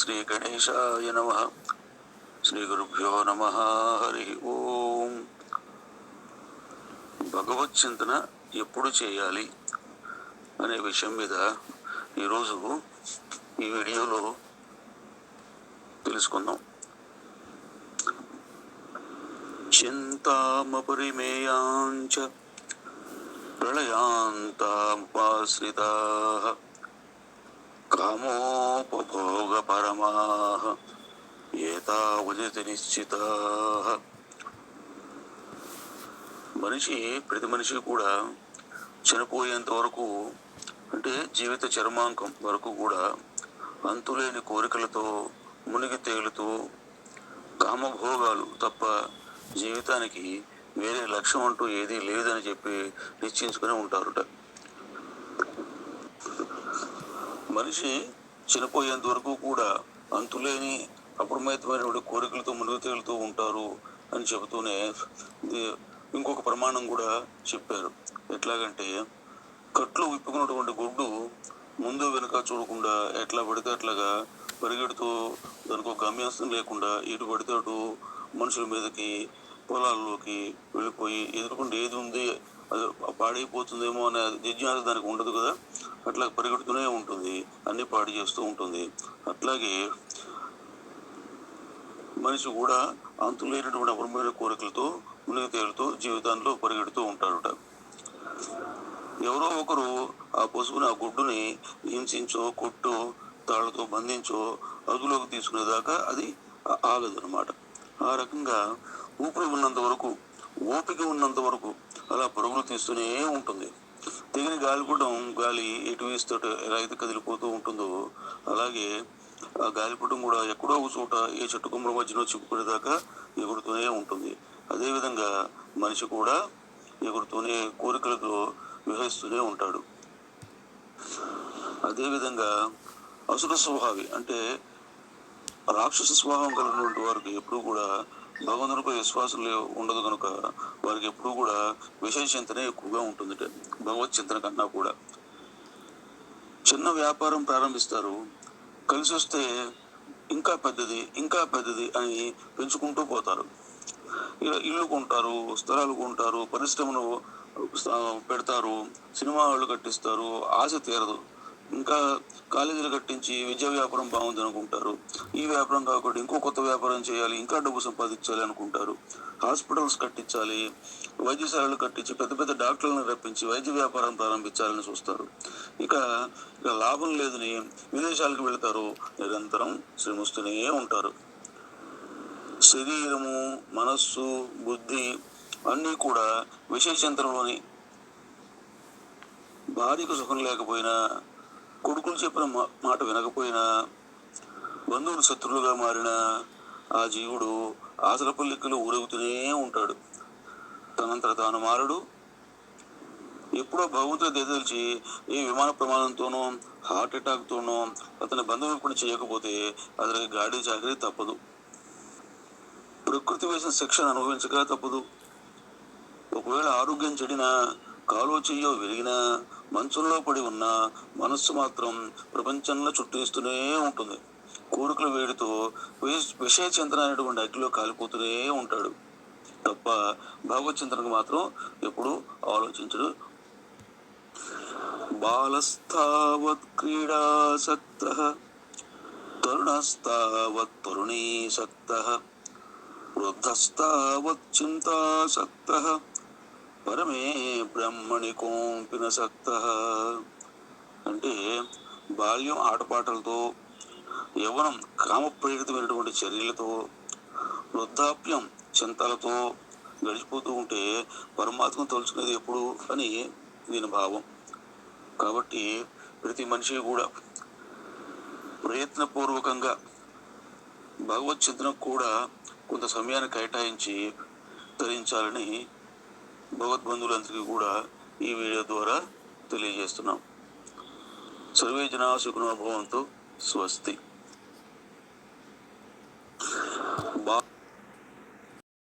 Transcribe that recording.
శ్రీ గణేశాయ నమః. శ్రీ గురుభ్యో నమః. హరి ఓం. భగవత్ చింతన ఎప్పుడు చేయాలి అనే విషయం మీద ఈరోజు ఈ వీడియోలో తెలుసుకుందాం. చింతామపరిమేయాంచ ప్రళయాంతాముపాశ్రితాః కామోపభోగపరమాః ఏతావదితి నిశ్చితాః. ప్రతి మనిషి కూడా చనిపోయేంత వరకు, అంటే జీవిత చర్మాంకం వరకు కూడా అంతులేని కోరికలతో మునిగి తేలుతూ కామభోగాలు తప్ప జీవితానికి వేరే లక్ష్యం అంటూ ఏదీ లేదని చెప్పి నిశ్చయించుకుని ఉంటారుట. మనిషి చనిపోయేంత వరకు కూడా అంతులేని అప్రమత్తమైనటువంటి కోరికలతో మునిగి తేలుతూ ఉంటారు అని చెబుతూనే ఇంకొక ప్రమాణం కూడా చెప్పారు. ఎట్లాగంటే, కట్లు విప్పుకున్నటువంటి గుడ్డు ముందు వెనుక చూడకుండా ఎట్లా పడితే అట్లాగా పరిగెడుతూ దానికి ఒక గమ్యస్థం లేకుండా ఇటు పడితే అటు మనుషుల మీదకి పొలాల్లోకి వెళ్ళిపోయి ఎదుర్కొంటే ఏది ఉంది అది పాడైపోతుందేమో అనే జిజ్ఞాస దానికి ఉండదు కదా, అట్లా పరిగెడుతూనే ఉంటుంది, అన్ని పాడు చేస్తూ ఉంటుంది. అట్లాగే మనిషి కూడా అంతులేనటువంటి అపరమైన కోరికలతో మునిగి తేలుతూ జీవితంలో పరిగెడుతూ ఉంటాడుట. ఎవరో ఒకరు ఆ పశువుని, ఆ గుడ్డుని హింసించో కొట్టో తాళ్లతో బంధించో అదులోకి తీసుకునేదాకా అది ఆగదనమాట. ఆ రకంగా ఊపిరి ఉన్నంత వరకు, ఓపిక ఉన్నంత వరకు అలా పరుగులు తీస్తూనే ఉంటుంది. తెగిన గాలిపటం గాలి ఎటు వేస్తే ఎలా అయితే కదిలిపోతూ ఉంటుందో అలాగే ఆ గాలిపటం కూడా ఎక్కడో ఒక చోట ఏ చెట్టు కొమ్మల మధ్యలో చిక్కుకునేదాకా ఎగురుతూనే ఉంటుంది. అదేవిధంగా మనిషి కూడా ఎగురుతూనే కోరికలతో విహరిస్తూనే ఉంటాడు. అదేవిధంగా అసుర స్వభావి అంటే రాక్షస స్వభావం కలిగినటువంటి వారికి ఎప్పుడు కూడా భగవంతునిపై విశ్వాసం ఉండదు కనుక వారికి ఎప్పుడు కూడా విషయ చింతనే ఎక్కువగా ఉంటుంది, భగవత్ చింతన కన్నా కూడా. చిన్న వ్యాపారం ప్రారంభిస్తారు, కలిసి వస్తే ఇంకా పెద్దది ఇంకా పెద్దది అని పెంచుకుంటూ పోతారు. ఇల్లు కొంటారు, స్థలాలు కొంటారు, పరిశ్రమను పెడతారు, సినిమా వాళ్ళు కట్టిస్తారు, ఆశ తీరదు. ఇంకా కాలేజీలు కట్టించి విద్యా వ్యాపారం బాగుంది అనుకుంటారు. ఈ వ్యాపారం కాకుండా ఇంకో కొత్త వ్యాపారం చేయాలి, ఇంకా డబ్బు సంపాదించాలి అనుకుంటారు. హాస్పిటల్స్ కట్టించాలి, వైద్యశాలలు కట్టించి పెద్ద పెద్ద డాక్టర్లను రప్పించి వైద్య వ్యాపారం ప్రారంభించాలని చూస్తారు. ఇక లాభం లేదని విదేశాలకు వెళతారు, నిరంతరం శ్రమిస్తూనే ఉంటారు. శరీరము, మనస్సు, బుద్ధి అన్నీ కూడా విశేషంతరంలోని. భార్యకు సుఖం లేకపోయినా, కొడుకులు చెప్పిన మాట వినకపోయినా, బంధువులు శత్రువులుగా మారినా ఆ జీవుడు ఆసరపల్లికలు ఊరెగుతూనే ఉంటాడు. తనంతట తాను మారడు. ఎప్పుడో భగవంతుడు దయదలిచి ఏ విమాన ప్రమాదంతోనో హార్ట్ అటాక్తోనో అతని బంధువులు చేయకపోతే అతనికి గాడి చాకరీ తప్పదు. ప్రకృతి వేసిన శిక్షను అనుభవించక తప్పదు. ఒకవేళ ఆరోగ్యం చెడినా, కాలో చెయ్యో విరిగినా, మంచంలో పడి ఉన్నా మనస్సు మాత్రం ప్రపంచంలో చుట్టేస్తూనే ఉంటుంది. కోరికల వేడితో విషయ చింతన అనేటువంటి అగ్గిలో కాలిపోతూనే ఉంటాడు తప్ప భగవత్ చింతనకు మాత్రం ఎప్పుడు ఆలోచించడు. బాలస్థావత్ క్రీడాసక్తః తరుణస్థావత్ తరుణీసక్తః వృద్ధస్థావత్ చింతాసక్తః పరమే బ్రహ్మణి కోంపినసక్తః. అంటే బాల్యం ఆటపాటలతో, యవ్వనం కామప్రేరితమైనటువంటి చర్యలతో, వృద్ధాప్యం చింతలతో గడిచిపోతూ ఉంటే పరమాత్మను తలుచుకునేది ఎప్పుడు అని దీని భావం. కాబట్టి ప్రతి మనిషి కూడా ప్రయత్నపూర్వకంగా భగవత్ చింతనకు కూడా కొంత సమయాన్ని కేటాయించి ధరించాలని భగవద్బంధువులందరికీ కూడా ఈ వీడియో ద్వారా తెలియజేస్తున్నాం. సర్వే జనా సుఖినో భవంతు. స్వస్తి.